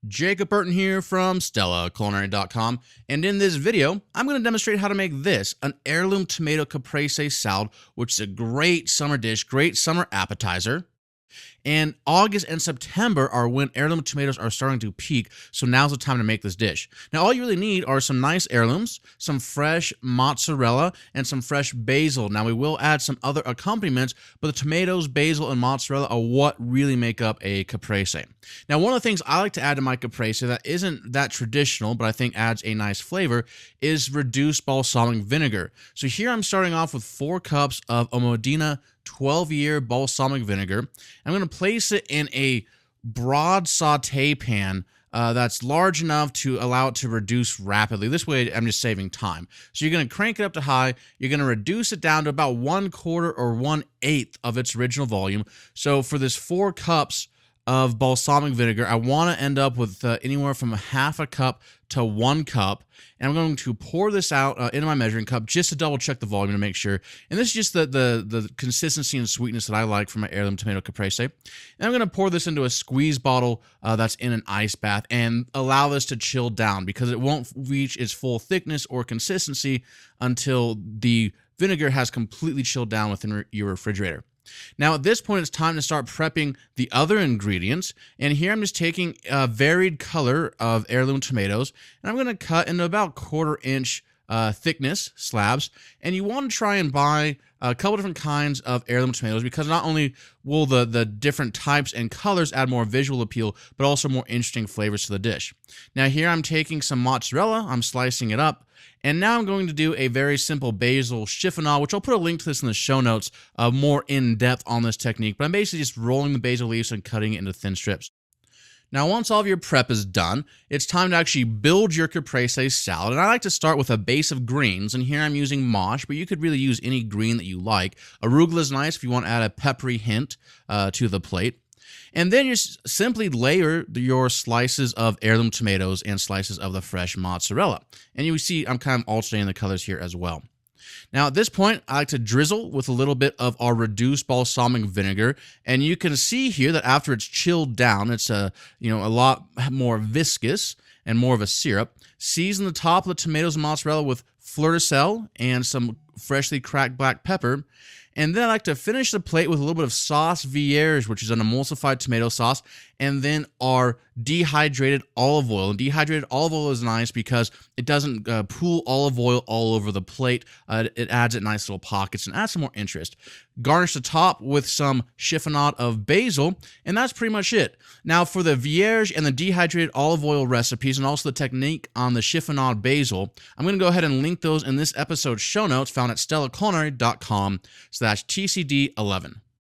Jacob Burton here from StellaCulinary.com, and in this video, I'm going to demonstrate how to make this, an heirloom tomato caprese salad, which is a great summer dish, great summer appetizer. And August and September are when heirloom tomatoes are starting to peak, so now's the time to make this dish. Now, all you really need are some nice heirlooms, some fresh mozzarella, and some fresh basil. Now, we will add some other accompaniments, but the tomatoes, basil, and mozzarella are what really make up a caprese. Now, one of the things I like to add to my caprese that isn't that traditional, but I think adds a nice flavor, is reduced balsamic vinegar. So here I'm starting off with 4 cups of a Modena 12-year balsamic vinegar. I'm going to place it in a broad saute pan that's large enough to allow it to reduce rapidly. This way, I'm just saving time. So you're going to crank it up to high. You're going to reduce it down to about 1/4 or 1/8 of its original volume. So for this 4 cups of balsamic vinegar, I want to end up with anywhere from 1/2 cup to 1 cup. And I'm going to pour this out into my measuring cup just to double check the volume to make sure. And this is just the consistency and sweetness that I like for my heirloom tomato caprese. And I'm going to pour this into a squeeze bottle that's in an ice bath and allow this to chill down, because it won't reach its full thickness or consistency until the vinegar has completely chilled down within your refrigerator. Now, at this point, it's time to start prepping the other ingredients. And here I'm just taking a varied color of heirloom tomatoes, and I'm going to cut into about 1/4 inch thickness slabs. And you want to try and buy a couple different kinds of heirloom tomatoes, because not only will the different types and colors add more visual appeal, but also more interesting flavors to the dish. Now, here I'm taking some mozzarella, I'm slicing it up. And now I'm going to do a very simple basil chiffonade, which I'll put a link to this in the show notes, more in depth on this technique. But I'm basically just rolling the basil leaves and cutting it into thin strips. Now, once all of your prep is done, it's time to actually build your caprese salad. And I like to start with a base of greens. And here I'm using mosh, but you could really use any green that you like. Arugula is nice if you want to add a peppery hint to the plate. And then you simply layer your slices of heirloom tomatoes and slices of the fresh mozzarella. And you see I'm kind of alternating the colors here as well. Now, at this point, I like to drizzle with a little bit of our reduced balsamic vinegar. And you can see here that after it's chilled down, it's a lot more viscous and more of a syrup. Season the top of the tomatoes and mozzarella with fleur de sel and some freshly cracked black pepper. And then I like to finish the plate with a little bit of sauce vierge, which is an emulsified tomato sauce, and then our dehydrated olive oil. And dehydrated olive oil is nice because it doesn't pool olive oil all over the plate. It adds it nice little pockets and adds some more interest. Garnish the top with some chiffonade of basil, and that's pretty much it. Now, for the vierge and the dehydrated olive oil recipes, and also the technique on the chiffonade basil, I'm going to go ahead and link those in this episode's show notes found at StellaCulinary.com/TCD11.